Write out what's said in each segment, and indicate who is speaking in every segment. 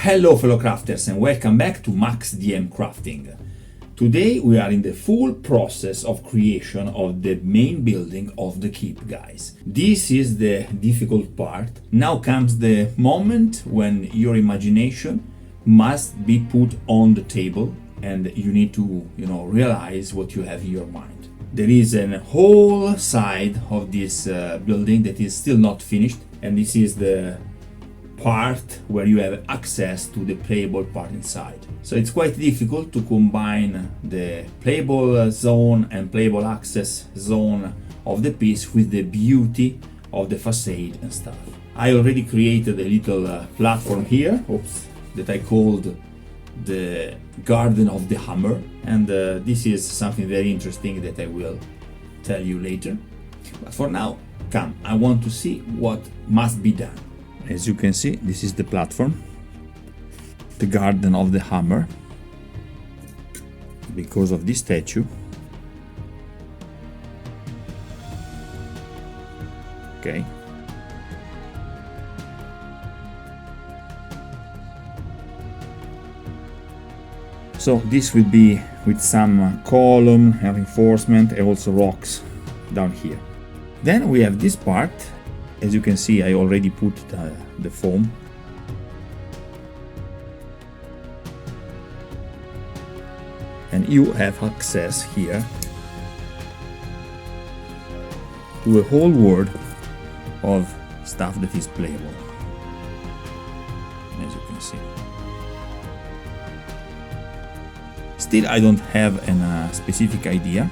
Speaker 1: Hello fellow crafters and welcome back to Max DM Crafting. Today we are in the full process of creation of the main building of the keep, guys. This is the difficult part. Now comes the moment when your imagination must be put on the table and you need to, realize what you have in your mind. There is a whole side of this building that is still not finished, and this is the part where you have access to the playable part inside. So it's quite difficult to combine the playable zone and playable access zone of the piece with the beauty of the facade and stuff. I already created a little platform here, that I called the Garden of the Hammer, and this is something very interesting that I will tell you later. But for now, come, I want to see what must be done. As you can see, this is the platform, the Garden of the Hammer, because of this statue. Okay. So this will be with some column and reinforcement and also rocks down here. Then we have this part. As you can see, I already put the foam. And you have access here to a whole world of stuff that is playable, as you can see. Still, I don't have a specific idea.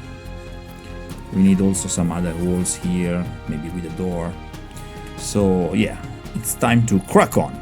Speaker 1: We need also some other walls here, maybe with a door. So yeah, it's time to crack on.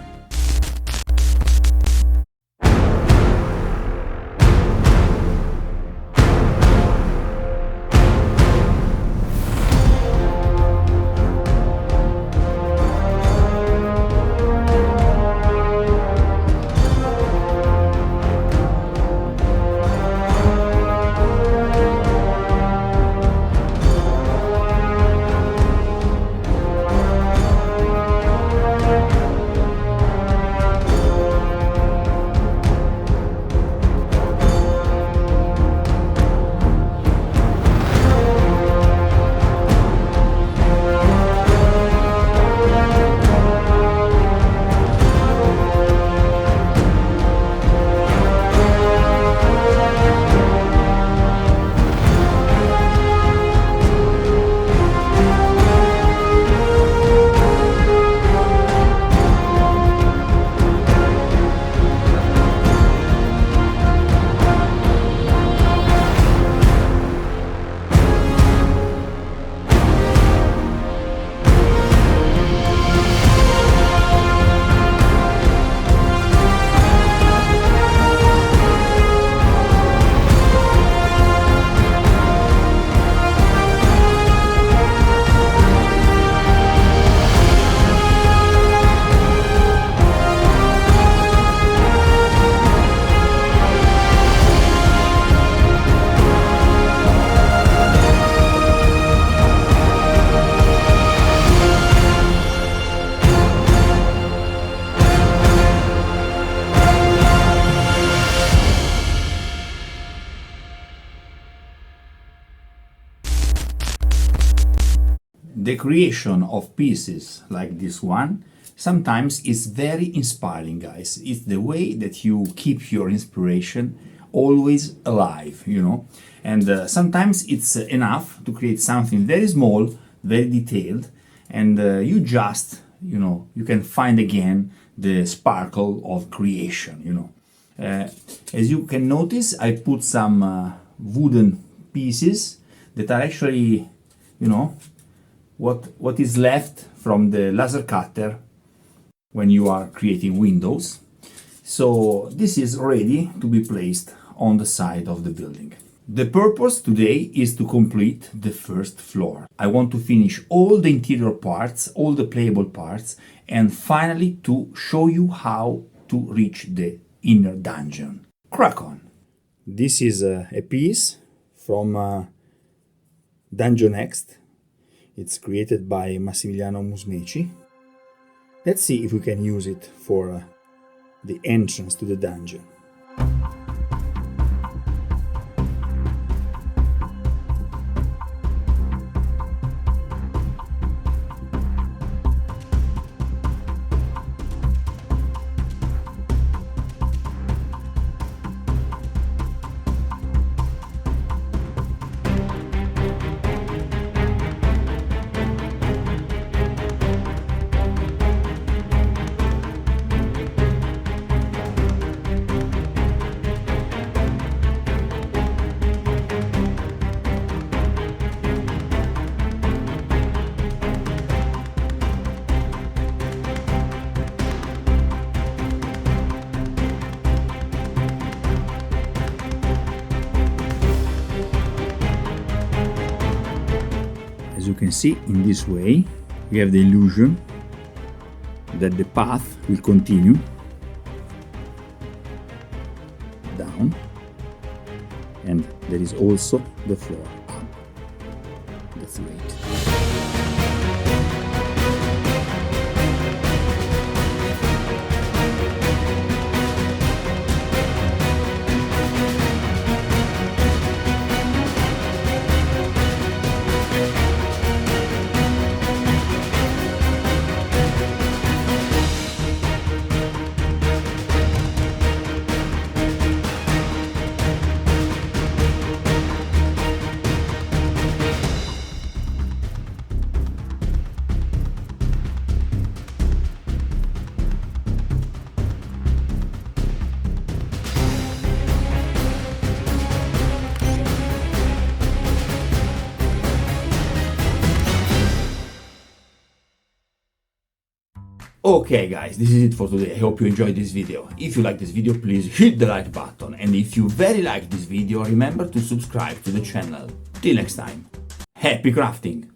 Speaker 1: The creation of pieces like this one sometimes is very inspiring, guys. It's the way that you keep your inspiration always alive, and sometimes it's enough to create something very small, very detailed, and you just, you can find again the sparkle of creation, As you can notice, I put some wooden pieces that are actually, what is left from the laser cutter when you are creating windows. So this is ready to be placed on the side of the building. The purpose today is to complete the first floor. I want to finish all the interior parts, all the playable parts, and finally to show you how to reach the inner dungeon. Crack on! This is a piece from Dungeon Next. It's created by Massimiliano Musmeci. Let's see if we can use it for the entrance to the dungeon. As you can see, in this way, we have the illusion that the path will continue down, and there is also the floor up. That's great. Okay guys, this is it for today. I hope you enjoyed this video. If you like this video, please hit the like button, and if you very like this video, remember to subscribe to the channel. Till next time, happy crafting!